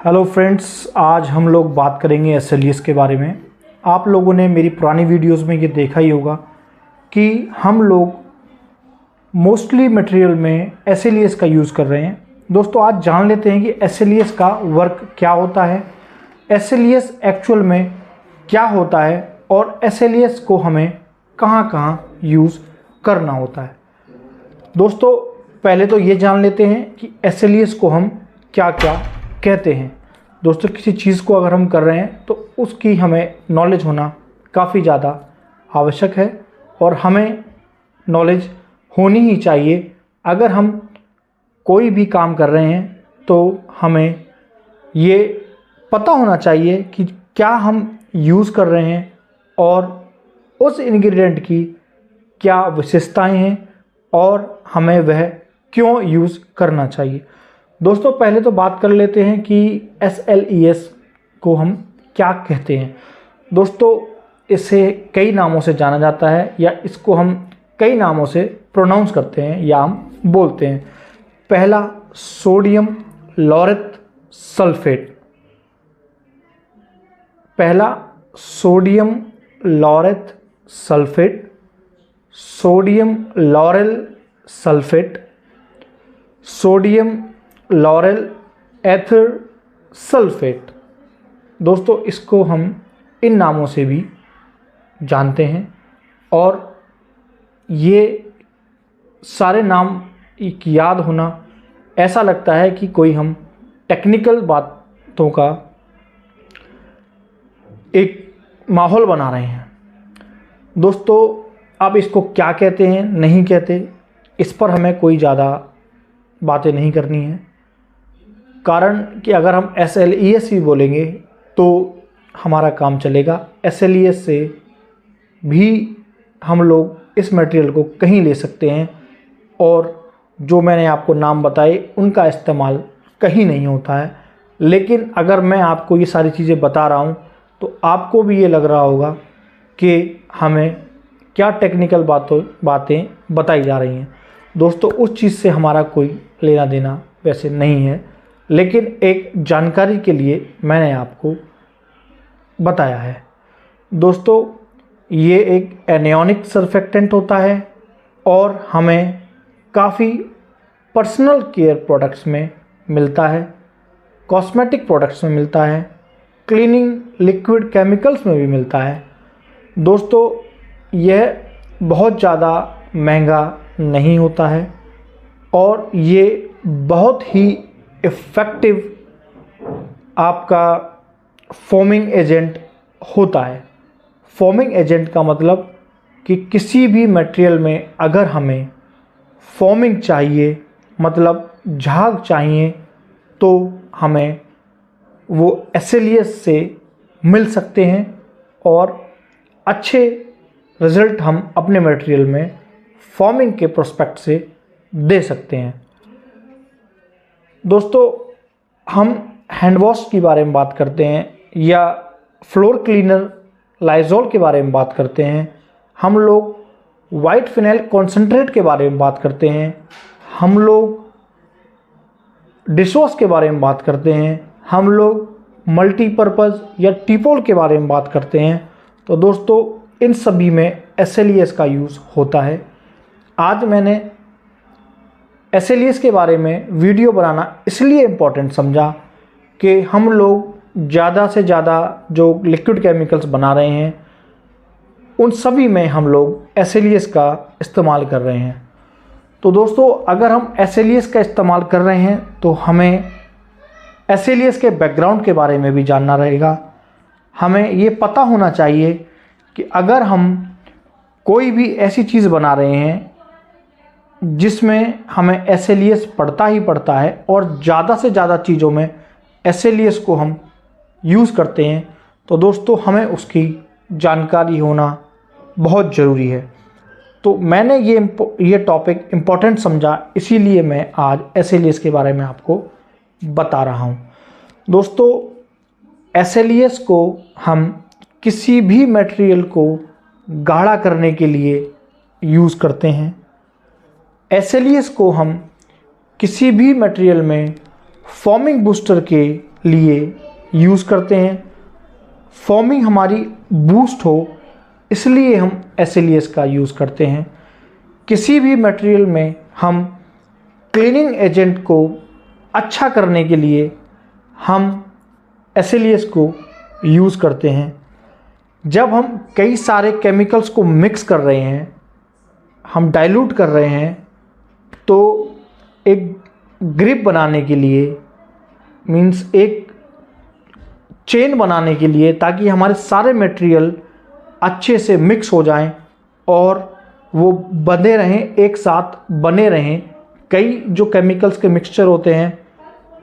Hello friends, आज हम लोग बात करेंगे SLES के बारे में। आप लोगों ने मेरी पुरानी वीडियोस में ये देखा ही होगा कि हम लोग मोस्टली मटेरियल में SLES का यूज़ कर रहे हैं। दोस्तों, आज जान लेते हैं कि SLES का वर्क क्या होता है, SLES एक्चुअल में क्या होता है और SLES को हमें कहाँ कहाँ यूज़ करना होता है। दोस्तों, पहले तो ये जान लेते हैं कि SLES को हम क्या क्या कहते हैं। दोस्तों, किसी चीज़ को अगर हम कर रहे हैं तो उसकी हमें नॉलेज होना काफ़ी ज़्यादा आवश्यक है और हमें नॉलेज होनी ही चाहिए। अगर हम कोई भी काम कर रहे हैं तो हमें ये पता होना चाहिए कि क्या हम यूज़ कर रहे हैं और उस इंग्रेडिएंट की क्या विशेषताएं हैं और हमें वह क्यों यूज़ करना चाहिए। दोस्तों, पहले तो बात कर लेते हैं कि SLES को हम क्या कहते हैं। दोस्तों, इसे कई नामों से जाना जाता है या इसको हम कई नामों से प्रोनाउंस करते हैं या हम बोलते हैं। पहला, सोडियम लॉरेट सल्फेट। पहला, sodium laureth sulphate, sodium lauryl sulphate, sodium lauryl ether sulphate. दोस्तों, इसको हम इन नामों से भी जानते हैं और ये सारे नाम याद होना ऐसा लगता है कि कोई हम टेक्निकल बातों का एक माहौल बना रहे हैं। दोस्तों, अब इसको क्या कहते हैं नहीं कहते, इस पर हमें कोई ज़्यादा बातें नहीं करनी है, कारण कि अगर हम SLES भी बोलेंगे तो हमारा काम चलेगा। SLES से भी हम लोग इस मटेरियल को कहीं ले सकते हैं और जो मैंने आपको नाम बताए उनका इस्तेमाल कहीं नहीं होता है। लेकिन अगर मैं आपको ये सारी चीज़ें बता रहा हूँ तो आपको भी ये लग रहा होगा कि हमें क्या टेक्निकल बातें बताई जा रही हैं। दोस्तों, उस चीज़ से हमारा कोई लेना देना वैसे नहीं है, लेकिन एक जानकारी के लिए मैंने आपको बताया है। दोस्तों, ये एक एनियोनिक सरफेक्टेंट होता है और हमें काफ़ी पर्सनल केयर प्रोडक्ट्स में मिलता है, कॉस्मेटिक प्रोडक्ट्स में मिलता है, क्लीनिंग लिक्विड केमिकल्स में भी मिलता है। दोस्तों, यह बहुत ज़्यादा महंगा नहीं होता है और ये बहुत ही इफ़ेक्टिव आपका फोमिंग एजेंट होता है। फोमिंग एजेंट का मतलब कि किसी भी मटेरियल में अगर हमें फोमिंग चाहिए, मतलब झाग चाहिए, तो हमें वो SLES से मिल सकते हैं और अच्छे रिज़ल्ट हम अपने मटेरियल में फोमिंग के प्रोस्पेक्ट से दे सकते हैं। दोस्तों, हम हैंड वॉश के बारे में बात करते हैं या फ्लोर क्लीनर लाइजॉल के बारे में बात करते हैं, हम लोग वाइट फिनाइल कॉन्सेंट्रेट के बारे में बात करते हैं, हम लोग डिश वॉश के बारे में बात करते हैं, हम लोग मल्टीपर्पज़ या टीपॉल के बारे में बात करते हैं। तो दोस्तों, इन सभी में SLES का यूज़ होता है। आज मैंने SLES के बारे में वीडियो बनाना इसलिए इम्पोर्टेंट समझा कि हम लोग ज़्यादा से ज़्यादा जो लिक्विड केमिकल्स बना रहे हैं उन सभी में हम लोग SLES का इस्तेमाल कर रहे हैं। तो दोस्तों, अगर हम SLES का इस्तेमाल कर रहे हैं तो हमें SLES के बैकग्राउंड के बारे में भी जानना रहेगा। हमें ये पता होना चाहिए कि अगर हम कोई भी ऐसी चीज़ बना रहे हैं जिसमें हमें SLES पड़ता ही पड़ता है और ज़्यादा से ज़्यादा चीज़ों में SLES को हम यूज़ करते हैं, तो दोस्तों हमें उसकी जानकारी होना बहुत ज़रूरी है। तो मैंने ये टॉपिक इम्पोर्टेंट समझा, इसीलिए मैं आज SLES के बारे में आपको बता रहा हूँ। दोस्तों, SLES को हम किसी भी मटेरियल को गाढ़ा करने के लिए यूज़ करते हैं। SLES को हम किसी भी मटेरियल में फॉर्मिंग बूस्टर के लिए यूज़ करते हैं। फॉर्मिंग हमारी बूस्ट हो इसलिए हम SLES का यूज़ करते हैं। किसी भी मटेरियल में हम क्लीनिंग एजेंट को अच्छा करने के लिए हम SLES को यूज़ करते हैं। जब हम कई सारे केमिकल्स को मिक्स कर रहे हैं, हम डाइल्यूट कर रहे हैं, तो एक ग्रिप बनाने के लिए मीन्स एक चेन बनाने के लिए, ताकि हमारे सारे मटेरियल अच्छे से मिक्स हो जाएं और वो बंधे रहें, एक साथ बने रहें। कई जो केमिकल्स के मिक्सचर होते हैं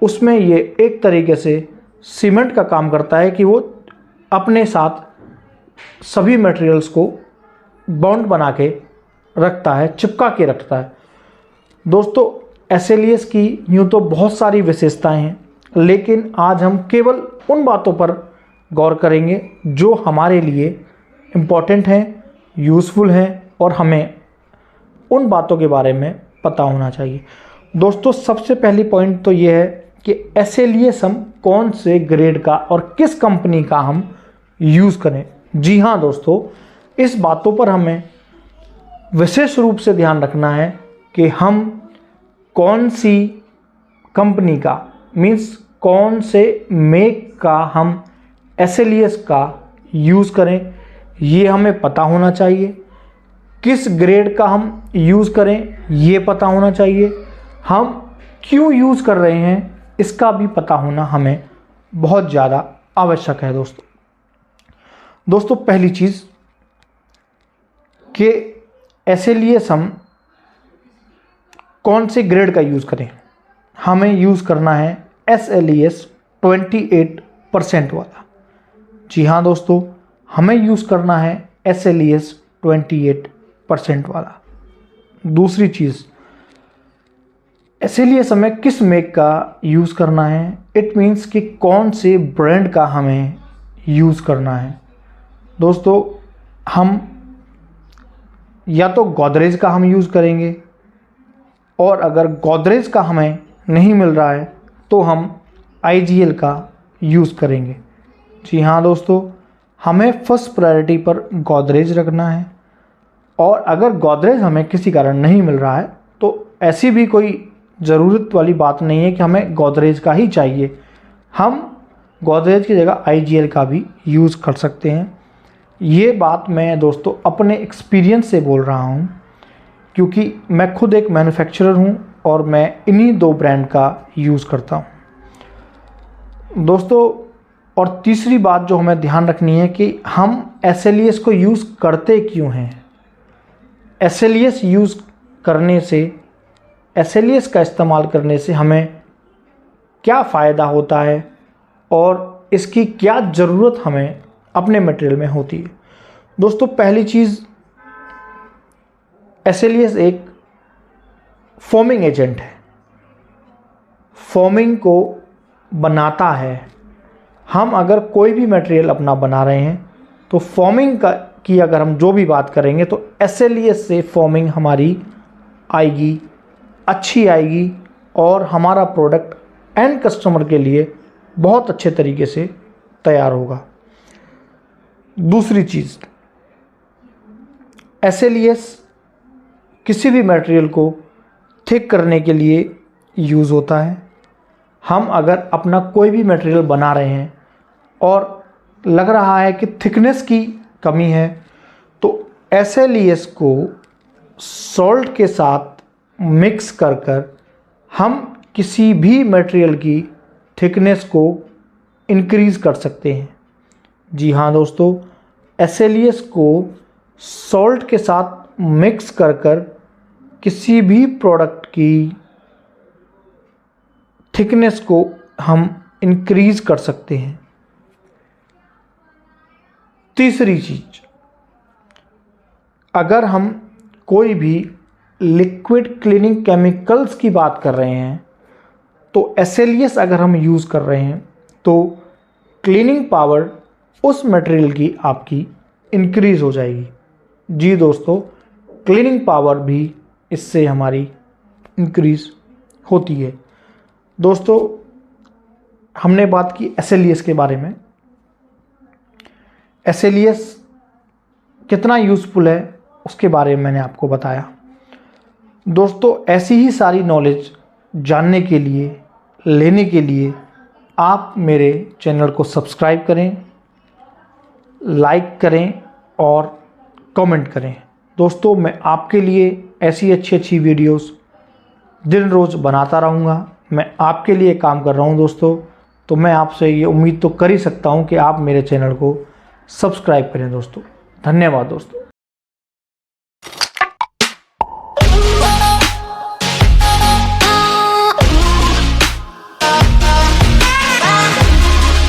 उसमें ये एक तरीके से सीमेंट का काम करता है कि वो अपने साथ सभी मटेरियल्स को बॉन्ड बना के रखता है, चिपका के रखता है। दोस्तों SLES की यूँ तो बहुत सारी विशेषताएं हैं, लेकिन आज हम केवल उन बातों पर गौर करेंगे जो हमारे लिए इम्पॉर्टेंट हैं, यूज़फुल हैं और हमें उन बातों के बारे में पता होना चाहिए। दोस्तों सबसे पहली पॉइंट तो ये है कि SLES हम कौन से ग्रेड का और किस कंपनी का हम यूज़ करें। जी हाँ दोस्तों, इस बातों पर हमें विशेष रूप से ध्यान रखना है कि हम कौन सी कंपनी का मीन्स कौन से मेक का हम SLES का यूज़ करें, ये हमें पता होना चाहिए। किस ग्रेड का हम यूज़ करें ये पता होना चाहिए। हम क्यों यूज़ कर रहे हैं इसका भी पता होना हमें बहुत ज़्यादा आवश्यक है। दोस्तों पहली चीज़ कि SLES हम कौन से ग्रेड का यूज़ करें। हमें यूज़ करना है SLES 28% वाला। जी हाँ दोस्तों, हमें यूज़ करना है SLES 28% वाला। दूसरी चीज़, SLES हमें किस मेक का यूज़ करना है, इट मीन्स कि कौन से ब्रांड का हमें यूज़ करना है। दोस्तों हम या तो गोदरेज का हम यूज़ करेंगे, और अगर गोदरेज का हमें नहीं मिल रहा है तो हम IGL का यूज़ करेंगे। जी हाँ दोस्तों, हमें फर्स्ट प्रायोरिटी पर गोदरेज रखना है, और अगर गोदरेज हमें किसी कारण नहीं मिल रहा है तो ऐसी भी कोई ज़रूरत वाली बात नहीं है कि हमें गोदरेज का ही चाहिए। हम गोदरेज की जगह IGL का भी यूज़ कर सकते हैं। ये बात मैं दोस्तों अपने एक्सपीरियंस से बोल रहा हूँ, क्योंकि मैं खुद एक मैन्युफैक्चरर हूँ और मैं इन्हीं दो ब्रांड का यूज़ करता हूँ। दोस्तों और तीसरी बात जो हमें ध्यान रखनी है कि हम SLES को यूज़ करते क्यों हैं। SLES यूज़ करने से, SLES का इस्तेमाल करने से हमें क्या फ़ायदा होता है और इसकी क्या ज़रूरत हमें अपने मटेरियल में होती है। दोस्तों पहली चीज़, SLES एक फॉर्मिंग एजेंट है, फॉर्मिंग को बनाता है। हम अगर कोई भी मटेरियल अपना बना रहे हैं तो फॉर्मिंग की अगर हम जो भी बात करेंगे तो SLES से फॉर्मिंग हमारी आएगी, अच्छी आएगी, और हमारा प्रोडक्ट एंड कस्टमर के लिए बहुत अच्छे तरीके से तैयार होगा। दूसरी चीज़, SLES किसी भी मटेरियल को थिक करने के लिए यूज़ होता है। हम अगर अपना कोई भी मटेरियल बना रहे हैं और लग रहा है कि थिकनेस की कमी है तो SLES को सॉल्ट के साथ मिक्स कर हम किसी भी मटेरियल की थिकनेस को इंक्रीज़ कर सकते हैं। जी हाँ दोस्तों, SLES को सॉल्ट के साथ मिक्स कर किसी भी प्रोडक्ट की थिकनेस को हम इंक्रीज़ कर सकते हैं। तीसरी चीज़, अगर हम कोई भी लिक्विड क्लीनिंग केमिकल्स की बात कर रहे हैं तो SLES अगर हम यूज़ कर रहे हैं तो क्लीनिंग पावर उस मटेरियल की आपकी इंक्रीज़ हो जाएगी। जी दोस्तों, क्लीनिंग पावर भी इससे हमारी इंक्रीज़ होती है। दोस्तों हमने बात की SLES के बारे में। SLES कितना यूज़फुल है उसके बारे में मैंने आपको बताया। दोस्तों, ऐसी ही सारी नॉलेज जानने के लिए, लेने के लिए आप मेरे चैनल को सब्सक्राइब करें, लाइक करें और कमेंट करें। दोस्तों, मैं आपके लिए ऐसी अच्छी वीडियोस दिन रोज़ बनाता रहूँगा। मैं आपके लिए काम कर रहा हूँ दोस्तों, तो मैं आपसे ये उम्मीद तो कर ही सकता हूँ कि आप मेरे चैनल को सब्सक्राइब करें दोस्तों। धन्यवाद दोस्तों।